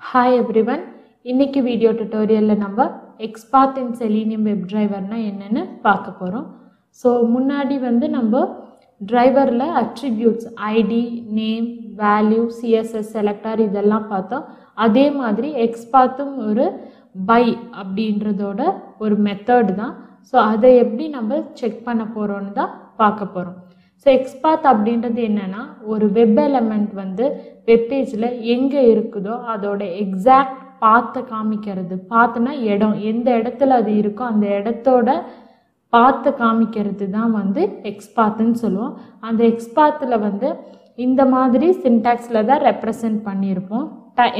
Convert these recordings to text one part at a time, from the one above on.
Hi everyone. இன்னைக்கு video டுட்டோரியல்ல நம்ம XPath in Selenium WebDriver னா என்னன்னு பார்க்க போறோம். சோ முன்னாடி நம்ம டிரைவர்ல attributes id, name, value, css selector இதெல்லாம் பார்த்தோம். அதே மாதிரி XPathம் ஒரு by அப்படின்றதோட ஒரு மெத்தட் தான். சோ அதை எப்படி நம்ம செக் பண்ண போறோம்னு தான் பார்க்க போறோம். So XPath அப்படின்றது என்னன்னா ஒரு வெப் எலிமெண்ட் வெப் பேஜ்ல எங்க இருக்குதோ அதோட எக்ஸாக்ட் பாத்தை காமிக்கிறது. பாத்னா இடம், எந்த இடத்துல அது இருக்கோ அந்த இடத்தோட பாத்தை காமிக்கிறது தான் XPathன்னு சொல்லுவோம். அந்த XPathல இந்த மாதிரி சின்டாக்ஸ்ல தான் ரெப்ரசன்ட் பண்ணியிருப்போம்.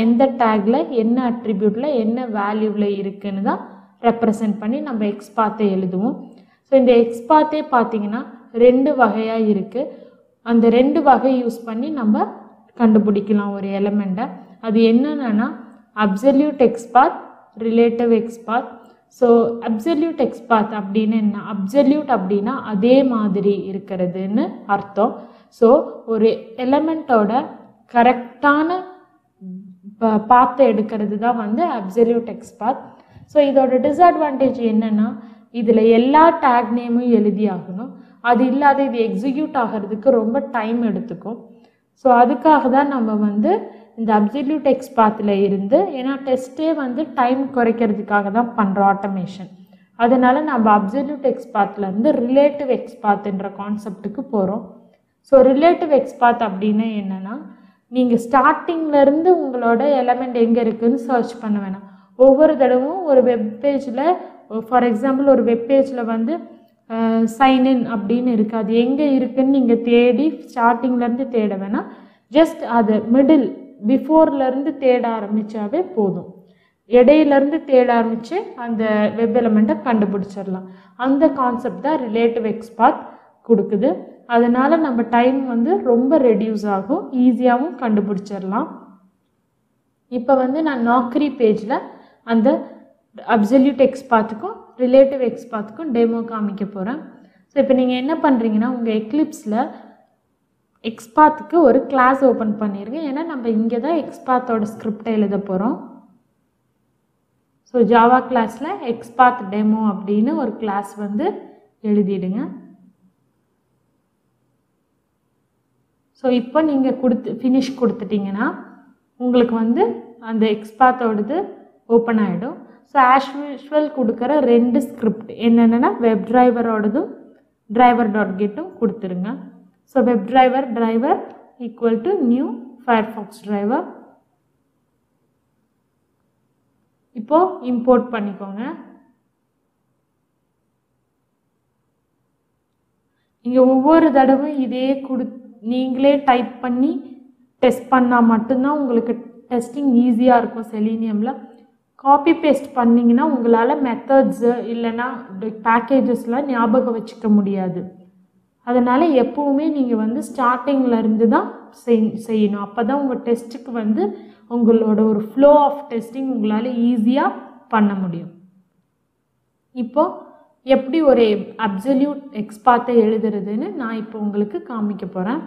எந்த டேக்ல என்ன அட்ரிபியூட்ல என்ன வேல்யூல இருக்குன்னு தான் ரெப்ரசன்ட் பண்ணி நம்ம XPath எழுதுவோம். ஸோ இந்த XPath பார்த்தீங்கன்னா ரெண்டு வகையா இருக்கு. அந்த ரெண்டு வகை யூஸ் பண்ணி நம்ம கண்டுபிடிக்கலாம் ஒரு எலிமெண்ட்டை. அது என்னன்னா absolute XPath, relative XPath. So absolute XPath அப்படின்னு என்ன? அப்சல்யூட் அப்படின்னா அதே மாதிரி இருக்கிறதுன்னு அர்த்தம். ஸோ ஒரு எலிமெண்ட்டோட கரெக்டான பாத்தை எடுக்கிறது தான் அப்சல்யூட் XPath. ஸோ இதோட டிஸ்அட்வான்டேஜ் என்னன்னா இதில் எல்லா டேக் நேமும் எழுதி ஆகணும். அது இல்லாத இது எக்ஸிக்யூட் ஆகிறதுக்கு ரொம்ப டைம் எடுத்துக்கும். ஸோ அதுக்காக தான் நம்ம இந்த அப்சல்யூட் XPathல இருந்து, ஏன்னா டெஸ்ட்டே டைம் குறைக்கிறதுக்காக தான் பண்ணுறோம் ஆட்டோமேஷன். அதனால நம்ம அப்சல்யூட் XPathலேருந்து ரிலேட்டிவ் XPathன்ற கான்செப்டுக்கு போகிறோம். ஸோ ரிலேட்டிவ் XPath அப்படின்னா என்னென்னா நீங்கள் ஸ்டார்டிங்லேருந்து உங்களோட எலிமெண்ட் எங்கே இருக்குதுன்னு சர்ச் பண்ண வேணாம். ஒவ்வொரு தடவும் ஒரு வெப் பேஜில், ஃபார் எக்ஸாம்பிள் ஒரு வெப் பேஜில் சைன்இன் அப்படின்னு இருக்குது. அது எங்கே இருக்குதுன்னு நீங்கள் தேடி ஸ்டார்டிங்லேருந்து தேட வேணாம். ஜஸ்ட் அது மிடில் பிஃபோர்லேருந்து தேட ஆரம்பித்தாவே போதும். இடையிலேருந்து தேட ஆரம்பித்து அந்த வெப் எலிமெண்ட்டை கண்டுபிடிச்சிடலாம். அந்த கான்செப்ட் தான் ரிலேட்டிவ் XPath கொடுக்குது. அதனால் நம்ம டைம் ரொம்ப ரெடியூஸ் ஆகும், ஈஸியாகவும் கண்டுபிடிச்சிடலாம். இப்போ நான் நாக்ரி பேஜில் அந்த அப்சல்யூட் XPathக்கும் ரிலேட்டிவ் XPathக்கும் டெமோ காமிக்க போகிறேன். ஸோ இப்போ நீங்கள் என்ன பண்ணுறீங்கன்னா உங்கள் எக்லிப்ஸில் XPathக்கு ஒரு கிளாஸ் ஓப்பன் பண்ணிடுங்க. ஏன்னா நம்ம இங்கே தான் XPathோட ஸ்கிரிப்டை எழுத போகிறோம். ஸோ ஜாவா கிளாஸில் XPath டெமோ அப்படின்னு ஒரு கிளாஸ் எழுதிடுங்க. ஸோ இப்போ நீங்கள் ஃபினிஷ் கொடுத்துட்டிங்கன்னா உங்களுக்கு அந்த XPathோடது ஓப்பன் ஆகிடும். ஸோ ஆஸ் யூஷுவல் கொடுக்குற ரெண்டு ஸ்கிரிப்ட் என்னென்னா வெப் டிரைவரோடதும் driver.getம் கொடுத்துருங்க. So web driver equal to new Firefox driver. இப்போது இம்போர்ட் பண்ணிக்கோங்க. இங்கே ஒவ்வொரு தடவையும் இதே நீங்களே டைப் பண்ணி டெஸ்ட் பண்ணால் மட்டும்தான் உங்களுக்கு டெஸ்டிங் ஈஸியாக இருக்கும். செலீனியமில் காப்பி பேஸ்ட் பண்ணிங்கன்னா உங்களால் மெத்தட்ஸு இல்லைன்னா பேக்கேஜஸ்லாம் ஞாபகம் வச்சுக்க முடியாது. அதனால் எப்போவுமே நீங்கள் ஸ்டார்டிங்லேருந்து தான் செய்யணும். அப்போ தான் உங்கள் டெஸ்ட்டுக்கு உங்களோட ஒரு ஃப்ளோ ஆஃப் டெஸ்டிங் உங்களால் ஈஸியாக பண்ண முடியும். இப்போது எப்படி ஒரு அப்சல்யூட் XPathை எழுதுறதுன்னு நான் இப்போ உங்களுக்கு காமிக்க போகிறேன்.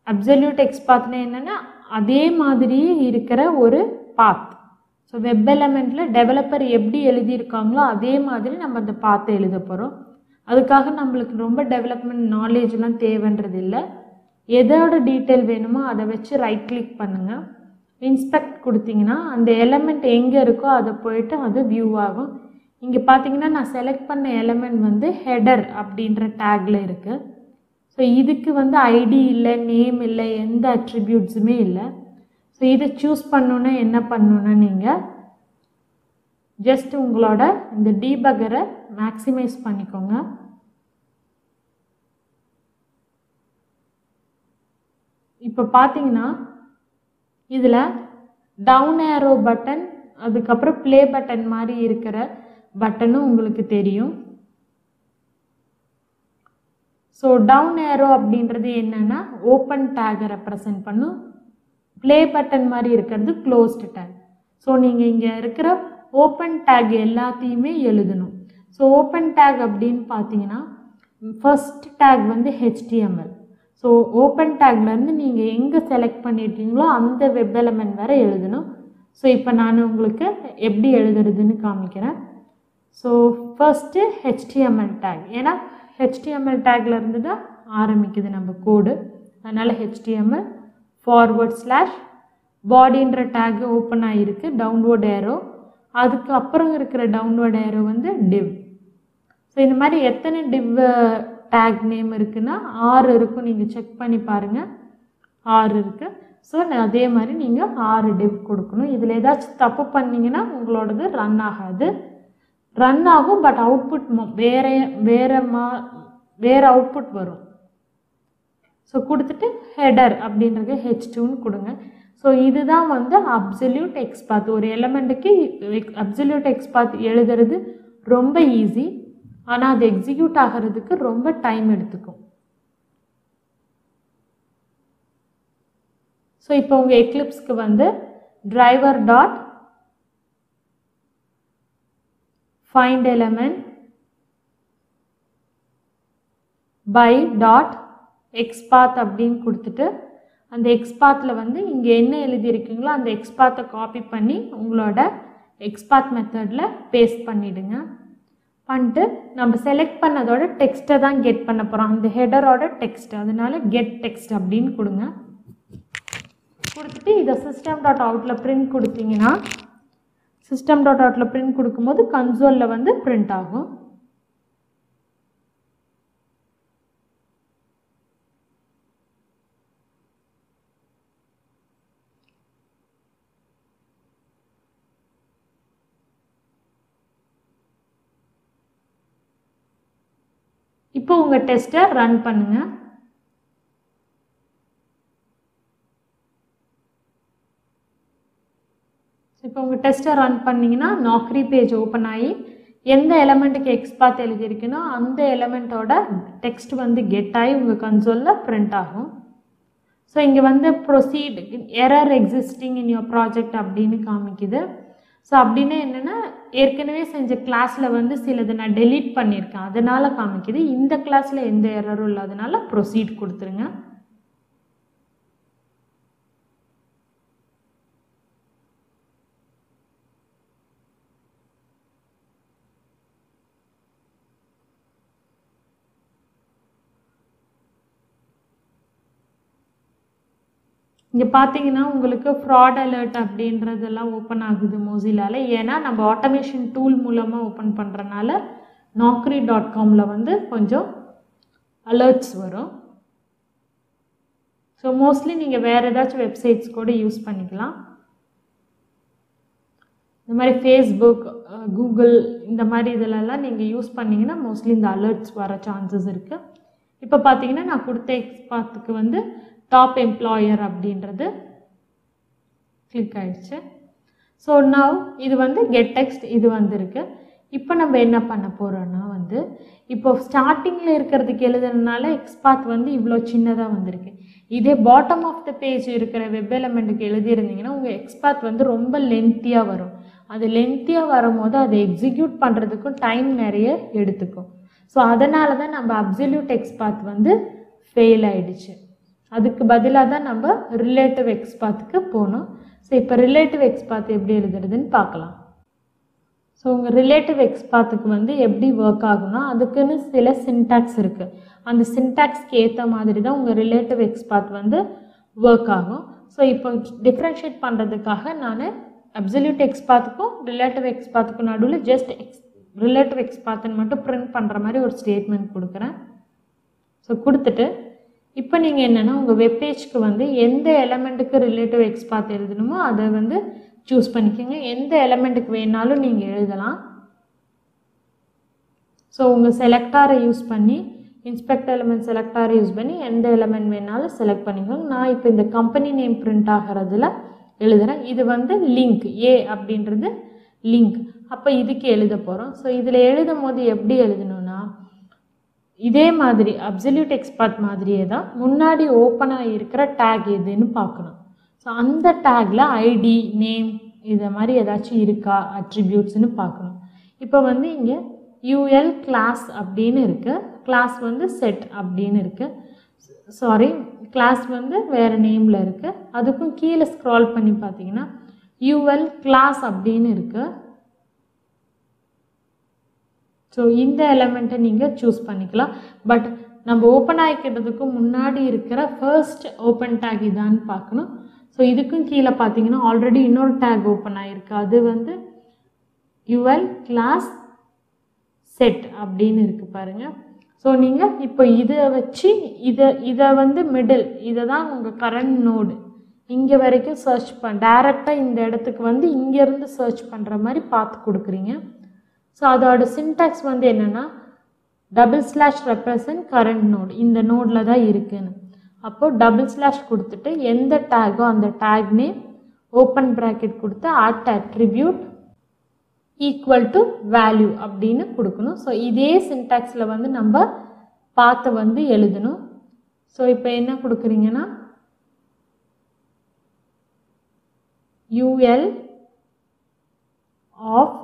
அப்சல்யூட் XPathனா என்னென்னா அதே மாதிரியே இருக்கிற ஒரு பாத். ஸோ வெப் எலிமெண்ட்டில் டெவலப்பர் எப்படி எழுதியிருக்காங்களோ அதே மாதிரி நம்ம அந்த பாத்தை எழுத போகிறோம். அதுக்காக நம்மளுக்கு ரொம்ப டெவலப்மெண்ட் நாலேஜ்லாம் தேவைன்றது இல்லை. எதோட டீட்டெயில் வேணுமோ அதை வச்சு ரைட் கிளிக் பண்ணுங்கள். இன்ஸ்பெக்ட் கொடுத்தீங்கன்னா அந்த எலிமெண்ட் எங்கே இருக்கோ அதை போயிட்டு அது வியூ ஆகும். இங்கே பார்த்தீங்கன்னா நான் செலக்ட் பண்ண எலிமெண்ட் ஹெடர் அப்படின்ற டேக்கில் இருக்குது. ஸோ இதுக்கு ஐடி இல்லை, நேம் இல்லை, எந்த அட்ரிபியூட்ஸுமே இல்லை. ஸோ இதை சூஸ் பண்ணணுன்னா என்ன பண்ணணுன்னா நீங்கள் ஜஸ்ட் உங்களோட இந்த டீபக்கரை மேக்ஸிமைஸ் பண்ணிக்கோங்க. இப்போ பார்த்தீங்கன்னா இதில் டவுன் ஏரோ பட்டன், அதுக்கப்புறம் ப்ளே பட்டன் மாதிரி இருக்கிற பட்டனும் உங்களுக்கு தெரியும். ஸோ டவுன் ஏரோ அப்படின்றது என்னென்னா ஓப்பன் டேகை ரெப்ரசன்ட் பண்ணும். ப்ளே பட்டன் மாதிரி இருக்கிறது க்ளோஸ்டு டேக். ஸோ நீங்கள் இங்கே இருக்கிற ஓப்பன் டேக் எல்லாத்தையுமே எழுதணும். ஸோ ஓப்பன் டேக் அப்படின்னு பார்த்தீங்கன்னா first tag HTML. So open டேக்லேருந்து நீங்கள் எங்கே செலக்ட் பண்ணியிருக்கீங்களோ அந்த வெப் எலமெண்ட் வேறு எழுதணும். ஸோ இப்போ நான் உங்களுக்கு எப்படி எழுதுறதுன்னு காமிக்கிறேன். ஸோ ஃபர்ஸ்ட்டு HTML டேக், ஏன்னா HTML டேக்லேருந்து தான் ஆரம்பிக்குது நம்ம கோடு. அதனால் HTML /, பாடின்ற டேக் ஓப்பன் ஆகிருக்கு, டவுன்லோட் ஏரோ, அதுக்கு அப்புறம் இருக்கிற டவுன்லோட் ஏரோ வந்து டிவ். ஸோ இந்த மாதிரி எத்தனை டிவ் டேக் நேம் இருக்குன்னா 6 இருக்கும். நீங்கள் செக் பண்ணி பாருங்கள், 6 இருக்குது. ஸோ அதே மாதிரி நீங்கள் 6 டிவ் கொடுக்கணும். இதில் ஏதாச்சும் தப்பு பண்ணிங்கன்னா உங்களோடது ரன் ஆகாது. ரன் ஆகும், பட் அவுட்புட் வேறு அவுட்புட் வரும். ஸோ கொடுத்துட்டு ஹெடர் அப்படின்றது H2ன்னு கொடுங்க. ஸோ இதுதான் வந்து அப்சல்யூட் எக்ஸ்பாத். ஒரு எலமெண்ட்டுக்கு அப்சல்யூட் எக்ஸ்பாத் எழுதுறது ரொம்ப ஈஸி, ஆனால் அது எக்ஸிக்யூட் ஆகிறதுக்கு ரொம்ப டைம் எடுத்துக்கும். ஸோ இப்போ உங்கள் எக்லிப்ஸ்க்கு வந்து driver.find element by xpath அப்படின்னு கொடுத்துட்டு அந்த எக்ஸ்பாத்தில் வந்து இங்கே என்ன எழுதியிருக்கீங்களோ அந்த எக்ஸ்பாத்தை காப்பி பண்ணி உங்களோட எக்ஸ்பாத் மெத்தடில் பேஸ்ட் பண்ணிவிடுங்க. பண்ணிட்டு நம்ம செலக்ட் பண்ணதோட டெக்ஸ்ட்டை தான் கெட் பண்ண போகிறோம், அந்த ஹெடரோட டெக்ஸ்ட். அதனால கெட் டெக்ஸ்ட் அப்படின்னு கொடுங்க. கொடுத்துட்டு இதை system.outல பிரிண்ட் கொடுத்தீங்கன்னா system.outல பிரிண்ட் கொடுக்கும்போது கன்சோலில் வந்து பிரிண்ட் ஆகும். இப்போ உங்கள் டெஸ்ட்டை ரன் பண்ணுங்கள். இப்போ உங்கள் டெஸ்ட்டை ரன் பண்ணிங்கன்னா நாக்ரி பேஜ் ஓப்பன் ஆகி எந்த எலமெண்ட்டுக்கு எக்ஸ்பாத் எழுதியிருக்குன்னா அந்த எலமெண்ட்டோட டெக்ஸ்ட் வந்து கெட் ஆகி உங்கள் கன்சோலில் பிரிண்ட் ஆகும். ஸோ இங்கே வந்து proceed error existing in your project அப்படின்னு காமிக்குது. ஸோ அப்படின்னா என்னென்னா ஏற்கனவே செஞ்ச கிளாஸில் வந்து சிலது நான் டெலீட் பண்ணியிருக்கேன், அதனால் காமிக்குது. இந்த கிளாஸில் எந்த எரரும் இல்லாதனால ப்ரொசீட் கொடுத்துருங்க. இங்கே பார்த்தீங்கன்னா உங்களுக்கு ஃப்ராட் அலர்ட் அப்படின்றதெல்லாம் ஓப்பன் ஆகுது மோசிலாவில். ஏன்னா நம்ம ஆட்டோமேஷன் டூல் மூலமாக ஓப்பன் பண்ணுறனால naukri.comல வந்து கொஞ்சம் அலர்ட்ஸ் வரும். ஸோ மோஸ்ட்லி நீங்கள் வேறு ஏதாச்சும் வெப்சைட்ஸ் கூட யூஸ் பண்ணிக்கலாம். இந்த மாதிரி ஃபேஸ்புக், கூகுள் இந்த மாதிரி இதிலெல்லாம் நீங்கள் யூஸ் பண்ணிங்கன்னா மோஸ்ட்லி இந்த அலர்ட்ஸ் வர சான்சஸ் இருக்குது. இப்போ பார்த்தீங்கன்னா நான் கொடுத்த எக்ஸ்பாத்துக்கு வந்து டாப் எம்ப்ளாயர் அப்படின்றது கிளிக் ஆகிடுச்சு. ஸோ நவ் இது வந்து கெட் டெக்ஸ்ட் இது வந்துருக்கு. இப்போ நம்ம என்ன பண்ண போகிறோன்னா வந்து இப்போ ஸ்டார்டிங்கில் இருக்கிறதுக்கு எழுதுறதுனால எக்ஸ்பாத் வந்து இவ்வளோ சின்னதாக வந்திருக்கு. இதே பாட்டம் ஆஃப் த பேஜ் இருக்கிற வெப் எலமெண்ட்டுக்கு எழுதியிருந்தீங்கன்னா உங்கள் எக்ஸ்பாத் வந்து ரொம்ப லென்த்தியாக வரும். அது லென்த்தியாக வரும்போது அதை எக்ஸிக்யூட் பண்ணுறதுக்கும் டைம் நிறைய எடுத்துக்கும். ஸோ அதனால தான் நம்ம அப்சல்யூட் எக்ஸ்பாத் வந்து ஃபெயில் ஆகிடுச்சு. அதுக்கு பதிலாக தான் நம்ம ரிலேட்டிவ் எக்ஸ்பாத்துக்கு போகணும். ஸோ இப்போ ரிலேட்டிவ் எக்ஸ்பாத் எப்படி எழுதுறதுன்னு பார்க்கலாம். ஸோ உங்கள் ரிலேட்டிவ் எக்ஸ்பாத்துக்கு வந்து எப்படி ஒர்க் ஆகும்னா அதுக்குன்னு சில சின்டாக்ஸ் இருக்குது. அந்த சின்டாக்ஸ்க்கு ஏற்ற மாதிரி தான் உங்கள் ரிலேட்டிவ் எக்ஸ்பாத் வந்து ஒர்க் ஆகும். ஸோ இப்போ டிஃப்ரென்ஷியேட் பண்ணுறதுக்காக நான் அப்சல்யூட் எக்ஸ்பாத்துக்கும் ரிலேட்டிவ் எக்ஸ்பாத்துக்கும் நடுவில் ஜஸ்ட் ரிலேட்டிவ் எக்ஸ்பாத்துன்னு மட்டும் பிரிண்ட் பண்ணுற மாதிரி ஒரு ஸ்டேட்மெண்ட் கொடுக்குறேன். ஸோ கொடுத்துட்டு இப்போ நீங்கள் என்னென்னா உங்கள் வெப்பேஜ்க்கு வந்து எந்த எலமெண்ட்டுக்கு ரிலேட்டிவ் எக்ஸ்பாத் எழுதணுமோ அதை வந்து சூஸ் பண்ணிக்கோங்க. எந்த எலமெண்ட்டுக்கு வேணாலும் நீங்கள் எழுதலாம். ஸோ உங்கள் செலக்டாரை யூஸ் பண்ணி இன்ஸ்பெக்ட் எலமெண்ட் செலக்டாரை யூஸ் பண்ணி எந்த எலமெண்ட் வேணாலும் செலக்ட் பண்ணிக்கோங்க. நான் இப்போ இந்த கம்பெனி நேம் பிரிண்ட் ஆகிறதுல எழுதுகிறேன். இது வந்து லிங்க் ஏ அப்படின்றது லிங்க். அப்போ இதுக்கு எழுத போகிறோம். ஸோ இதில் எழுதும் போது எப்படி எழுதணும்னா இதே மாதிரி அப்சல்யூட் எக்ஸ்பாத் மாதிரியே தான் முன்னாடி ஓப்பனாக இருக்கிற டேக் எதுன்னு பார்க்கணும். ஸோ அந்த டேக்கில் ஐடி நேம் இதை மாதிரி ஏதாச்சும் இருக்கா அட்ரிபியூட்ஸ்னு பார்க்கணும். இப்போ வந்து இங்கே யூஎல் கிளாஸ் அப்படின்னு இருக்குது, கிளாஸ் வந்து செட் அப்படின்னு இருக்குது. சாரி கிளாஸ் வந்து வேறு நேமில் இருக்குது. அதுக்கும் கீழே ஸ்க்ரால் பண்ணி பார்த்தீங்கன்னா UL கிளாஸ் அப்படின்னு இருக்குது. ஸோ இந்த எலமெண்ட்டை நீங்கள் சூஸ் பண்ணிக்கலாம். பட் நம்ம ஓப்பன் ஆகிக்கிறதுக்கு முன்னாடி இருக்கிற ஃபர்ஸ்ட் ஓப்பன் டேக் இதான்னு பார்க்கணும். ஸோ இதுக்கும் கீழே பார்த்தீங்கன்னா ஆல்ரெடி இன்னொரு டேக் ஓப்பன் ஆகிருக்கு. அது வந்து UL கிளாஸ் செட் அப்படின்னு இருக்குது பாருங்கள். ஸோ நீங்கள் இப்போ இதை வச்சு இதை வந்து மிடில் இதை தான் உங்கள் கரண்ட் நோடு இங்கே வரைக்கும் சர்ச் டைரெக்டாக இந்த இடத்துக்கு வந்து இங்கேருந்து சர்ச் பண்ணுற மாதிரி பார்த்து கொடுக்குறீங்க. ஸோ அதோட சின்டாக்ஸ் வந்து என்னென்னா // ரெப்ரசன்ட் கரண்ட் நோடு இந்த நோடில் தான் இருக்குன்னு. அப்போது // கொடுத்துட்டு எந்த டேக்கோ அந்த டேக் நேம் ஓப்பன் ப்ராக்கெட் கொடுத்து @attribute ஈக்குவல் டு வேல்யூ அப்படின்னு கொடுக்கணும். ஸோ இதே சின்டாக்ஸில் வந்து நம்ம பார்த்து வந்து எழுதணும். ஸோ இப்போ என்ன கொடுக்குறீங்கன்னா UL ஆஃப்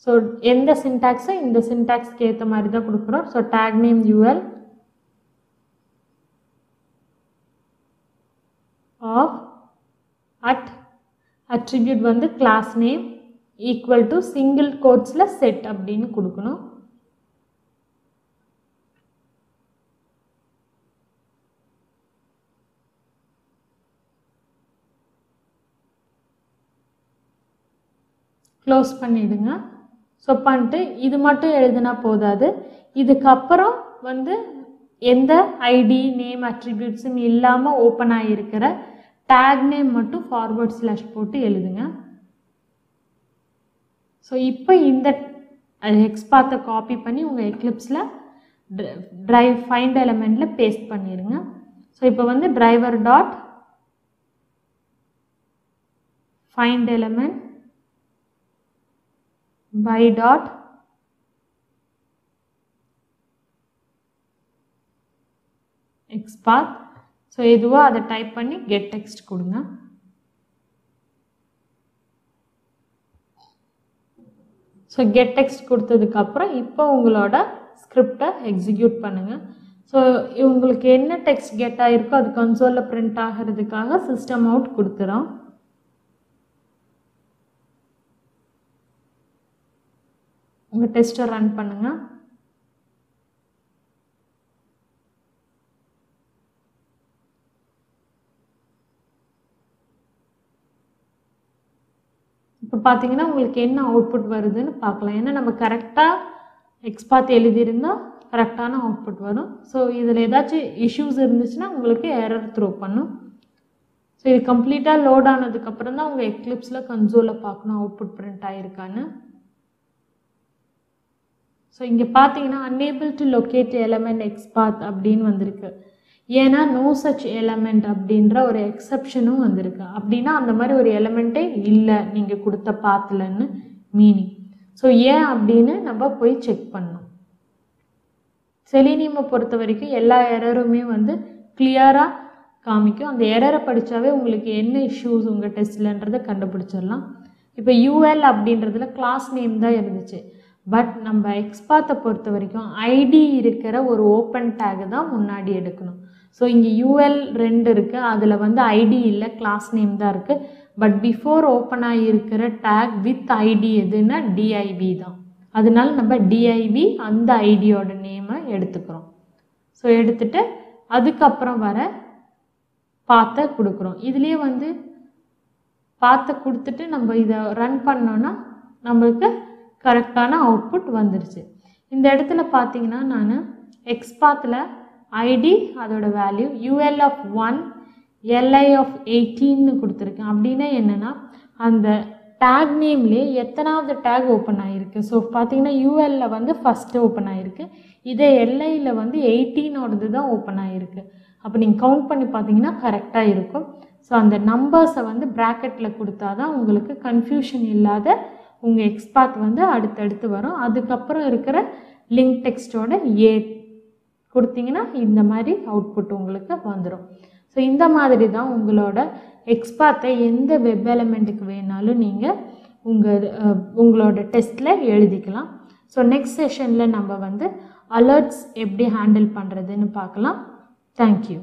ஸோ எந்த சின்டாக்ஸோ இந்த சின்டாக்ஸ்க்கு ஏற்ற மாதிரி தான் கொடுக்குறோம். So tag name UL of attribute வந்து class name equal to single கோட்ஸில் செட் அப்படின்னு கொடுக்கணும். க்ளோஸ் பண்ணிவிடுங்க. ஸோ பண்ணிட்டு இது மட்டும் எழுதினா போதாது. இதுக்கப்புறம் வந்து எந்த ஐடி நேம் அட்ரிபியூட்ஸும் இல்லாமல் ஓப்பன் ஆகியிருக்கிற டேக் நேம் மட்டும் // போட்டு எழுதுங்க. ஸோ இப்போ இந்த எக்ஸ்பாத்தை காப்பி பண்ணி உங்கள் எக்லிப்ஸில் டிரைவ் ஃபைண்ட் எலமெண்ட்டில் பேஸ்ட் பண்ணிடுங்க. ஸோ இப்போ வந்து driver dot find element by dot xpath. So எதுவோ அதை டைப் பண்ணி get text கொடுங்க. ஸோ get text கொடுத்ததுக்கப்புறம் இப்போ உங்களோட ஸ்கிரிப்டை எக்ஸிக்யூட் பண்ணுங்கள். ஸோ உங்களுக்கு என்ன டெக்ஸ்ட் கெட் ஆகிருக்கோ அது கன்சோலில் பிரிண்ட் ஆகிறதுக்காக சிஸ்டம் அவுட் கொடுத்துறோம். உங்கள் டெஸ்ட்டை ரன் பண்ணுங்கள். இப்போ பார்த்தீங்கன்னா உங்களுக்கு என்ன அவுட்புட் வருதுன்னு பார்க்கலாம். ஏன்னா நம்ம கரெக்டாக எக்ஸ்பாத் எழுதியிருந்தால் கரெக்டான அவுட்புட் வரும். ஸோ இதில் ஏதாச்சும் இஷ்யூஸ் இருந்துச்சுன்னா உங்களுக்கு எரர் த்ரோ பண்ணும். ஸோ இது கம்ப்ளீட்டாக லோட் ஆனதுக்கப்புறம் தான் உங்கள் எக்லிப்ஸில் கன்சோலில் பார்க்கணும் அவுட்புட் பிரிண்ட் ஆகிருக்கான்னு. ஸோ இங்கே பார்த்தீங்கன்னா unable to locate element xpath அப்படின்னு வந்திருக்கு. ஏன்னா no such element அப்படின்ற ஒரு எக்ஸப்ஷனும் வந்திருக்கு. அப்படின்னா அந்த மாதிரி ஒரு எலமெண்ட்டே இல்லை நீங்கள் கொடுத்த பாத்துலன்னு மீனிங். ஸோ ஏன் அப்படின்னு நம்ம போய் செக் பண்ணணும். செலினியமை பொறுத்த வரைக்கும் எல்லா எரருமே வந்து கிளியராக காமிக்கும். அந்த எரரை படித்தாவே உங்களுக்கு என்ன இஷ்யூஸ் உங்கள் டெஸ்ட்லன்றதை கண்டுபிடிச்சிடலாம். இப்போ UL அப்படின்றதுல கிளாஸ் நேம் தான் இருந்துச்சு. பட் நம்ம எக்ஸ்பாத்தை பொறுத்த வரைக்கும் ஐடி இருக்கிற ஒரு ஓப்பன் டேக் தான் முன்னாடி எடுக்கணும். ஸோ இங்கே UL 2 இருக்குது, அதில் வந்து ஐடி இல்லை, கிளாஸ் நேம் தான் இருக்குது. பட் பிஃபோர் ஓப்பன் ஆகியிருக்கிற டேக் வித் ஐடி எதுன்னா DIV தான். அதனால நம்ம DIV அந்த ஐடியோட நேமை எடுத்துக்கிறோம். ஸோ எடுத்துகிட்டு அதுக்கப்புறம் வர பாத்தை கொடுக்குறோம். இதுலேயே வந்து பாத்தை கொடுத்துட்டு நம்ம இதை ரன் பண்ணோன்னா நம்மளுக்கு கரெக்டான அவுட்புட் வந்துருச்சு. இந்த இடத்துல பார்த்தீங்கன்னா நான் எக்ஸ்பாத்தில் ஐடி அதோட value UL of 1 LI of 18ன்னு கொடுத்துருக்கேன். அப்படின்னா என்னென்னா அந்த டேக் நேம்லேயே எத்தனாவது டேக் ஓப்பன் ஆகிருக்கு. ஸோ பார்த்தீங்கன்னா ULல வந்து ஃபஸ்ட்டு ஓப்பன் ஆகிருக்கு, இதே LIயில் வந்து 18ஓடது தான் ஓப்பன் ஆகிருக்கு. அப்போ நீங்கள் கவுண்ட் பண்ணி பார்த்தீங்கன்னா கரெக்டாக இருக்கும். ஸோ அந்த நம்பர்ஸை வந்து ப்ராக்கெட்டில் கொடுத்தா தான் உங்களுக்கு கன்ஃபியூஷன் இல்லாத உங்கள் எக்ஸ்பாத் வந்து அடுத்தடுத்து வரும். அதுக்கப்புறம் இருக்கிற லிங்க் டெக்ஸ்டோட ஏ கொடுத்தீங்கன்னா இந்த மாதிரி அவுட்புட் உங்களுக்கு வந்துடும். ஸோ இந்த மாதிரி தான் உங்களோட எக்ஸ்பாத்தை எந்த வெப் எலமெண்ட்டுக்கு வேணாலும் நீங்கள் உங்களோட டெஸ்ட்டில் எழுதிக்கலாம். ஸோ நெக்ஸ்ட் செஷனில் நம்ம வந்து அலர்ட்ஸ் எப்படி ஹேண்டில் பண்ணுறதுன்னு பார்க்கலாம். தேங்க்யூ.